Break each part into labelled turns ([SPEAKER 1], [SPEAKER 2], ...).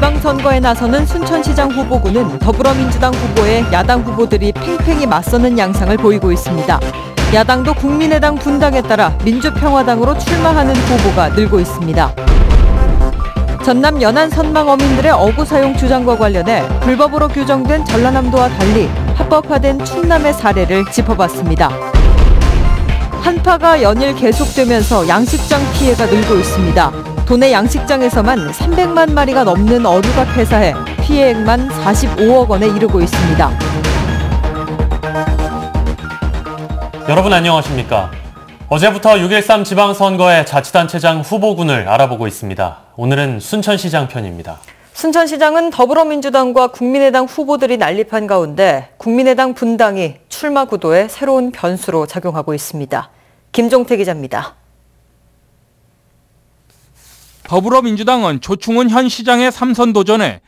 [SPEAKER 1] 지방선거에 나서는 순천시장 후보군은 더불어민주당 후보에 야당 후보들이 팽팽히 맞서는 양상을 보이고 있습니다. 야당도 국민의당 분당에 따라 민주평화당으로 출마하는 후보가 늘고 있습니다. 전남 연안 선망 어민들의 어구 사용 주장과 관련해 불법으로 규정된 전라남도와 달리 합법화된 충남의 사례를 짚어봤습니다. 한파가 연일 계속되면서 양식장 피해가 늘고 있습니다. 도내 양식장에서만 300만 마리가 넘는 어류가 폐사해 피해액만 45억 원에 이르고 있습니다.
[SPEAKER 2] 여러분 안녕하십니까? 어제부터 6.13 지방선거의 자치단체장 후보군을 알아보고 있습니다. 오늘은 순천시장 편입니다.
[SPEAKER 1] 순천시장은 더불어민주당과 국민의당 후보들이 난립한 가운데 국민의당 분당이 출마 구도에 새로운 변수로 작용하고 있습니다. 김종태 기자입니다.
[SPEAKER 3] 더불어민주당은 조충훈 현 시장의 3선 도전에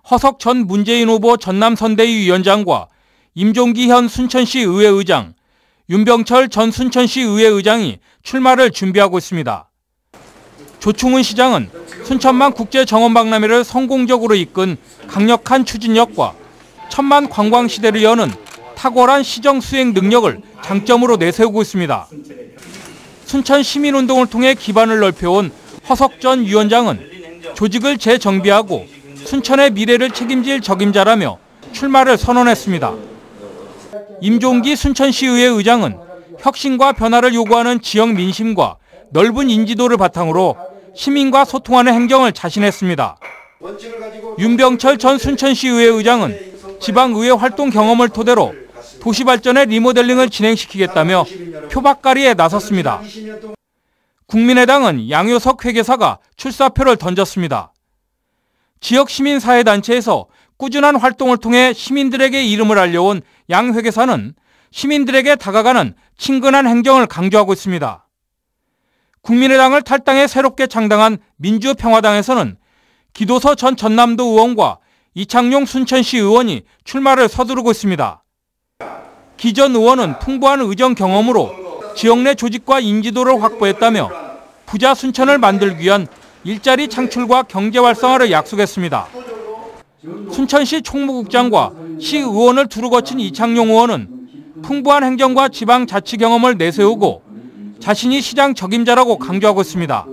[SPEAKER 3] 허석 전 문재인 후보 전남선대위 위원장과 임종기 현 순천시 의회의장, 윤병철 전 순천시 의회의장이 출마를 준비하고 있습니다. 조충훈 시장은 순천만 국제정원박람회를 성공적으로 이끈 강력한 추진력과 천만 관광시대를 여는 탁월한 시정수행 능력을 장점으로 내세우고 있습니다. 순천 시민운동을 통해 기반을 넓혀온 허석 전 위원장은 조직을 재정비하고 순천의 미래를 책임질 적임자라며 출마를 선언했습니다. 임종기 순천시의회 의장은 혁신과 변화를 요구하는 지역 민심과 넓은 인지도를 바탕으로 시민과 소통하는 행정을 자신했습니다. 윤병철 전 순천시의회 의장은 지방의회 활동 경험을 토대로 도시발전의 리모델링을 진행시키겠다며 표박狩이에 나섰습니다. 국민의당은 양효석 회계사가 출사표를 던졌습니다. 지역 시민사회단체에서 꾸준한 활동을 통해 시민들에게 이름을 알려온 양 회계사는 시민들에게 다가가는 친근한 행정을 강조하고 있습니다. 국민의당을 탈당해 새롭게 창당한 민주평화당에서는 기도서 전 전남도 의원과 이창용 순천시 의원이 출마를 서두르고 있습니다. 기 전 의원은 풍부한 의정 경험으로 지역 내 조직과 인지도를 확보했다며 부자 순천을 만들기 위한 일자리 창출과 경제 활성화를 약속했습니다. 순천시 총무국장과 시의원을 두루 거친 이창용 의원은 풍부한 행정과 지방자치 경험을 내세우고 자신이 시장 적임자라고 강조하고 있습니다.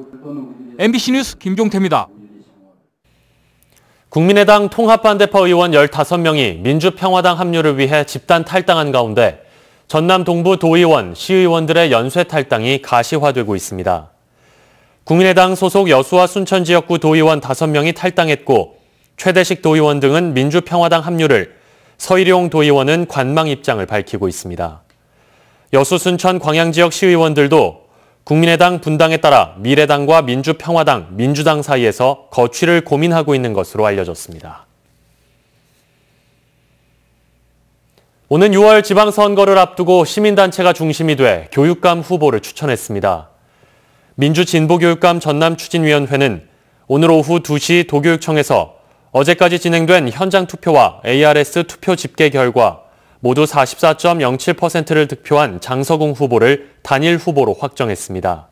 [SPEAKER 3] MBC 뉴스 김종태입니다.
[SPEAKER 2] 국민의당 통합반대파 의원 15명이 민주평화당 합류를 위해 집단 탈당한 가운데 전남 동부 도의원, 시의원들의 연쇄 탈당이 가시화되고 있습니다. 국민의당 소속 여수와 순천 지역구 도의원 5명이 탈당했고 최대식 도의원 등은 민주평화당 합류를, 서일용 도의원은 관망 입장을 밝히고 있습니다. 여수 순천 광양지역 시의원들도 국민의당 분당에 따라 미래당과 민주평화당, 민주당 사이에서 거취를 고민하고 있는 것으로 알려졌습니다. 오는 6월 지방선거를 앞두고 시민단체가 중심이 돼 교육감 후보를 추천했습니다. 민주진보교육감 전남추진위원회는 오늘 오후 2시 도교육청에서 어제까지 진행된 현장 투표와 ARS 투표 집계 결과 모두 44.07%를 득표한 장서궁 후보를 단일 후보로 확정했습니다.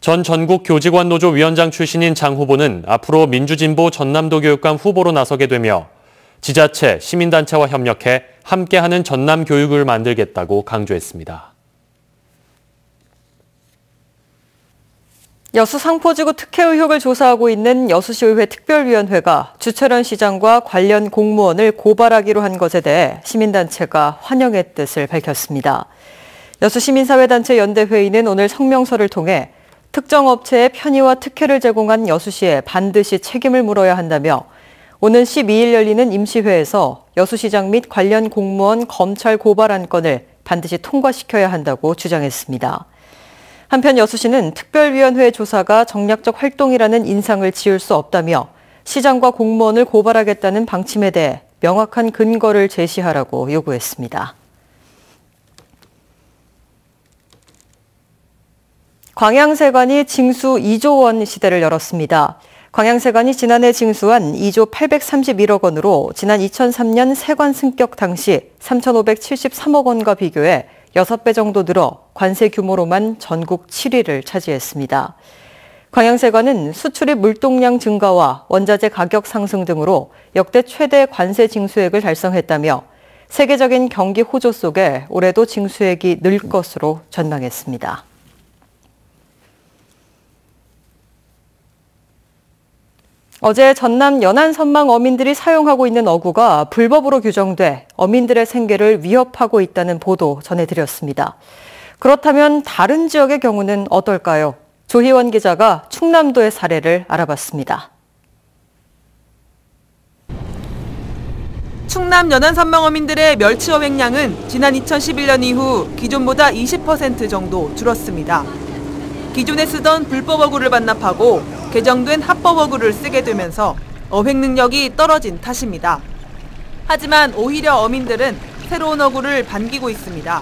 [SPEAKER 2] 전 전국교직원노조 위원장 출신인 장 후보는 앞으로 민주진보 전남도 교육감 후보로 나서게 되며 지자체, 시민단체와 협력해 함께하는 전남 교육을 만들겠다고 강조했습니다.
[SPEAKER 1] 여수 상포지구 특혜 의혹을 조사하고 있는 여수시의회 특별위원회가 주철현 시장과 관련 공무원을 고발하기로 한 것에 대해 시민단체가 환영의 뜻을 밝혔습니다. 여수시민사회단체 연대회의는 오늘 성명서를 통해 특정 업체의 편의와 특혜를 제공한 여수시에 반드시 책임을 물어야 한다며 오는 12일 열리는 임시회에서 여수시장 및 관련 공무원 검찰 고발 안건을 반드시 통과시켜야 한다고 주장했습니다. 한편 여수시는 특별위원회 조사가 정략적 활동이라는 인상을 지울 수 없다며 시장과 공무원을 고발하겠다는 방침에 대해 명확한 근거를 제시하라고 요구했습니다. 광양세관이 징수 2조 원 시대를 열었습니다. 광양세관이 지난해 징수한 2조 831억 원으로 지난 2003년 세관 승격 당시 3,573억 원과 비교해 6배 정도 늘어 관세 규모로만 전국 7위를 차지했습니다. 광양세관은 수출입 물동량 증가와 원자재 가격 상승 등으로 역대 최대 관세 징수액을 달성했다며 세계적인 경기 호조 속에 올해도 징수액이 늘 것으로 전망했습니다. 어제 전남 연안 선망 어민들이 사용하고 있는 어구가 불법으로 규정돼 어민들의 생계를 위협하고 있다는 보도 전해드렸습니다. 그렇다면 다른 지역의 경우는 어떨까요? 조희원 기자가 충남도의 사례를 알아봤습니다.
[SPEAKER 4] 충남 연안 선망 어민들의 멸치 어획량은 지난 2011년 이후 기존보다 20% 정도 줄었습니다. 기존에 쓰던 불법 어구를 반납하고 개정된 합법 어구를 쓰게 되면서 어획 능력이 떨어진 탓입니다. 하지만 오히려 어민들은 새로운 어구를 반기고 있습니다.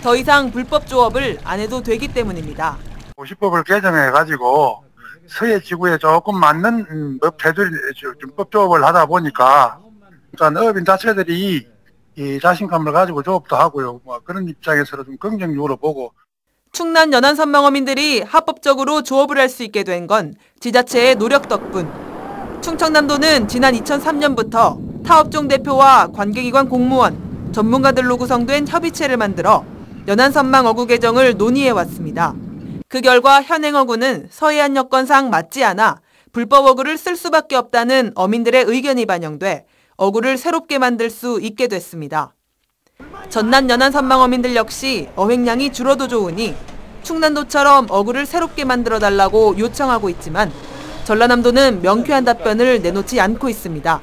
[SPEAKER 4] 더 이상 불법 조업을 안 해도 되기 때문입니다.
[SPEAKER 5] 고시법을 개정해가지고 서해지구에 조금 맞는 법 조업을 하다 보니까 그러니까 어민 자체들이 이 자신감을 가지고 조업도 하고요. 그런 입장에서 좀 긍정적으로 보고.
[SPEAKER 4] 충남 연안 선망 어민들이 합법적으로 조업을 할 수 있게 된 건 지자체의 노력 덕분. 충청남도는 지난 2003년부터 타업종 대표와 관계기관 공무원, 전문가들로 구성된 협의체를 만들어 연안 선망 어구 개정을 논의해왔습니다. 그 결과 현행 어구는 서해안 여건상 맞지 않아 불법 어구를 쓸 수밖에 없다는 어민들의 의견이 반영돼 어구를 새롭게 만들 수 있게 됐습니다. 전남 연안 선망 어민들 역시 어획량이 줄어도 좋으니 충남도처럼 어구를 새롭게 만들어달라고 요청하고 있지만 전라남도는 명쾌한 답변을 내놓지 않고 있습니다.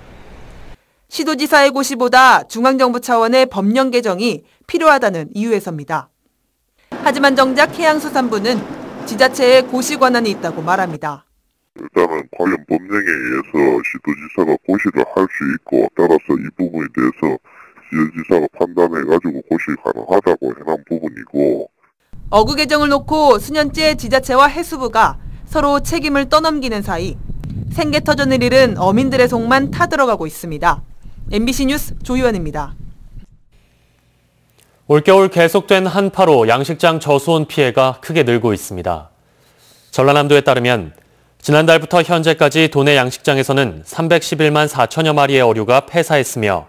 [SPEAKER 4] 시도지사의 고시보다 중앙정부 차원의 법령 개정이 필요하다는 이유에서입니다. 하지만 정작 해양수산부는 지자체에 고시 권한이 있다고 말합니다.
[SPEAKER 6] 일단은 관련 법령에 의해서 시도지사가 고시를 할 수 있고 따라서 이 부분에 대해서 시도지사가 판단해가지고 고시 가능하다고 해놓은 부분이고.
[SPEAKER 4] 어구 개정을 놓고 수년째 지자체와 해수부가 서로 책임을 떠넘기는 사이 생계 터전을 잃은 어민들의 속만 타들어가고 있습니다. MBC 뉴스 조희원입니다.
[SPEAKER 2] 올겨울 계속된 한파로 양식장 저수온 피해가 크게 늘고 있습니다. 전라남도에 따르면 지난달부터 현재까지 도내 양식장에서는 311만 4천여 마리의 어류가 폐사했으며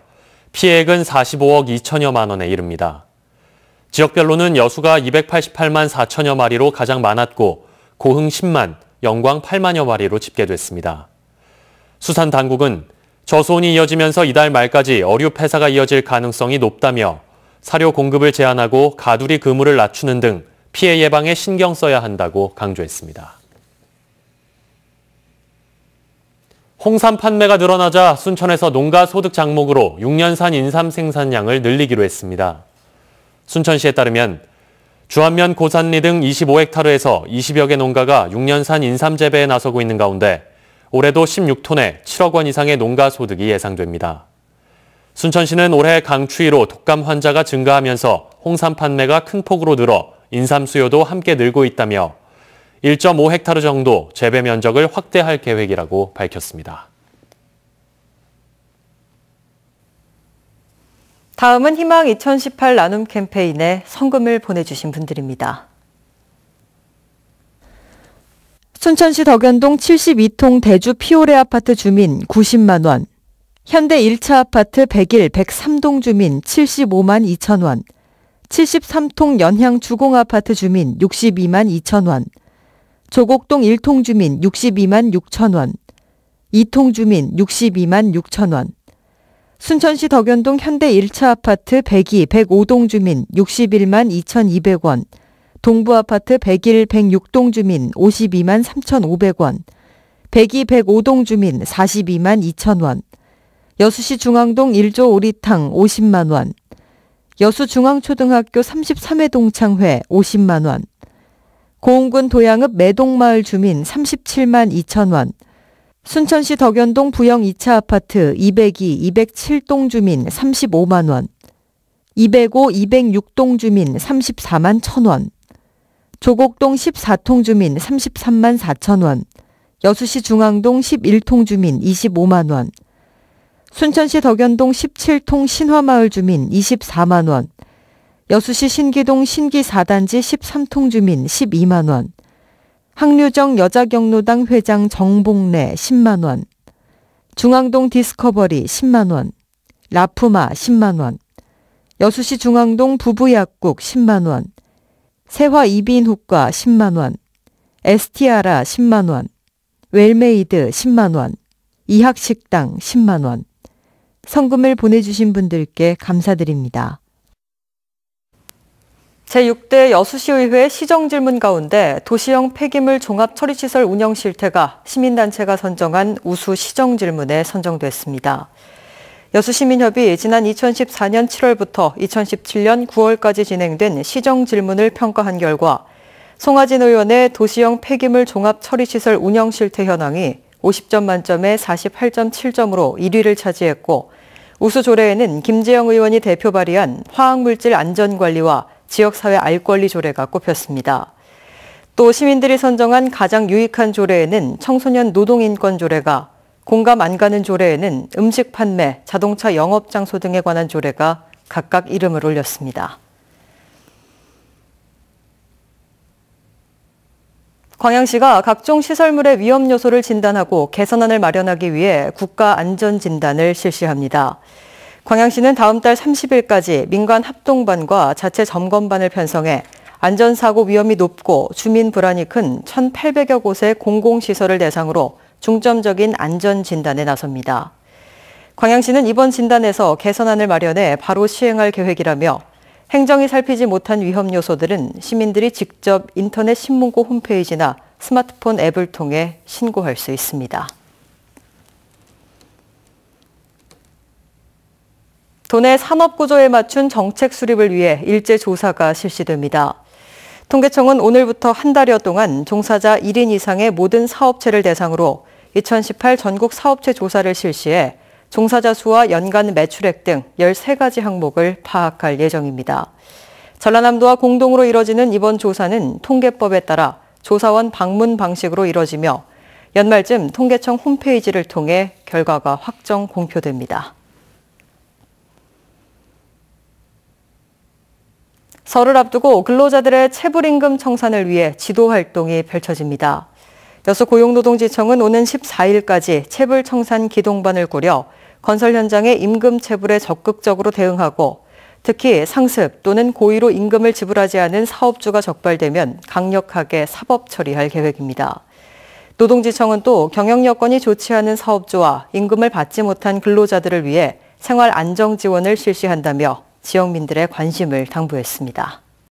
[SPEAKER 2] 피해액은 45억 2천여만 원에 이릅니다. 지역별로는 여수가 288만 4천여 마리로 가장 많았고 고흥 10만, 영광 8만여 마리로 집계됐습니다. 수산당국은 저수온이 이어지면서 이달 말까지 어류 폐사가 이어질 가능성이 높다며 사료 공급을 제한하고 가두리 그물을 낮추는 등 피해 예방에 신경 써야 한다고 강조했습니다. 홍삼 판매가 늘어나자 순천에서 농가 소득 작목으로 6년산 인삼 생산량을 늘리기로 했습니다. 순천시에 따르면 주안면 고산리 등 25헥타르에서 20여 개 농가가 6년산 인삼 재배에 나서고 있는 가운데 올해도 16톤에 7억 원 이상의 농가 소득이 예상됩니다. 순천시는 올해 강추위로 독감 환자가 증가하면서 홍삼 판매가 큰 폭으로 늘어 인삼 수요도 함께 늘고 있다며 1.5헥타르 정도 재배 면적을 확대할 계획이라고 밝혔습니다.
[SPEAKER 1] 다음은 희망 2018 나눔 캠페인에 성금을 보내주신 분들입니다. 순천시 덕연동 72통 대주 피오레 아파트 주민 90만 원, 현대 1차 아파트 101, 103동 주민 75만 2천 원, 73통 연향 주공 아파트 주민 62만 2천 원, 조곡동 1통 주민 62만 6천 원, 2통 주민 62만 6천 원, 순천시 덕연동 현대 1차 아파트 102, 105동 주민 61만 2,200원, 동부아파트 101, 106동 주민 52만 3,500원, 102, 105동 주민 42만 2천 원, 여수시 중앙동 1조 오리탕 50만 원, 여수중앙초등학교 33회 동창회 50만 원, 고흥군 도양읍 매동마을 주민 37만 2천 원, 순천시 덕연동 부영 2차 아파트 202, 207동 주민 35만 원, 205, 206동 주민 34만 1천 원, 조곡동 14통 주민 33만 4천 원, 여수시 중앙동 11통 주민 25만 원, 순천시 덕연동 17통 신화마을 주민 24만 원, 여수시 신기동 신기 4단지 13통 주민 12만 원, 항류정 여자경로당 회장 정봉래 10만 원, 중앙동 디스커버리 10만 원, 라푸마 10만 원, 여수시 중앙동 부부약국 10만 원, 세화 이비인후과 10만 원, 에스티아라 10만 원, 웰메이드 10만 원, 이학식당 10만 원. 성금을 보내주신 분들께 감사드립니다. 제6대 여수시의회 시정질문 가운데 도시형 폐기물 종합처리시설 운영 실태가 시민단체가 선정한 우수 시정질문에 선정됐습니다. 여수시민협이 지난 2014년 7월부터 2017년 9월까지 진행된 시정질문을 평가한 결과 송하진 의원의 도시형 폐기물 종합처리시설 운영 실태 현황이 50점 만점에 48.7점으로 1위를 차지했고 우수 조례에는 김재영 의원이 대표 발의한 화학물질 안전관리와 지역사회 알권리 조례가 꼽혔습니다. 또 시민들이 선정한 가장 유익한 조례에는 청소년 노동인권 조례가, 공감 안 가는 조례에는 음식 판매, 자동차 영업장소 등에 관한 조례가 각각 이름을 올렸습니다. 광양시가 각종 시설물의 위험 요소를 진단하고 개선안을 마련하기 위해 국가안전진단을 실시합니다. 광양시는 다음 달 30일까지 민간 합동반과 자체 점검반을 편성해 안전사고 위험이 높고 주민 불안이 큰 1,800여 곳의 공공시설을 대상으로 중점적인 안전진단에 나섭니다. 광양시는 이번 진단에서 개선안을 마련해 바로 시행할 계획이라며 행정이 살피지 못한 위험 요소들은 시민들이 직접 인터넷 신문고 홈페이지나 스마트폰 앱을 통해 신고할 수 있습니다. 도내 산업구조에 맞춘 정책 수립을 위해 일제 조사가 실시됩니다. 통계청은 오늘부터 한 달여 동안 종사자 1인 이상의 모든 사업체를 대상으로 2018 전국 사업체 조사를 실시해 종사자 수와 연간 매출액 등 13가지 항목을 파악할 예정입니다. 전라남도와 공동으로 이뤄지는 이번 조사는 통계법에 따라 조사원 방문 방식으로 이뤄지며 연말쯤 통계청 홈페이지를 통해 결과가 확정 공표됩니다. 설을 앞두고 근로자들의 체불임금 청산을 위해 지도 활동이 펼쳐집니다. 여수 고용노동지청은 오는 14일까지 체불 청산 기동반을 꾸려 건설 현장의 임금 체불에 적극적으로 대응하고 특히 상습 또는 고의로 임금을 지불하지 않은 사업주가 적발되면 강력하게 사법 처리할 계획입니다. 노동지청은 또 경영 여건이 좋지 않은 사업주와 임금을 받지 못한 근로자들을 위해 생활 안정 지원을 실시한다며 지역민들의 관심을 당부했습니다.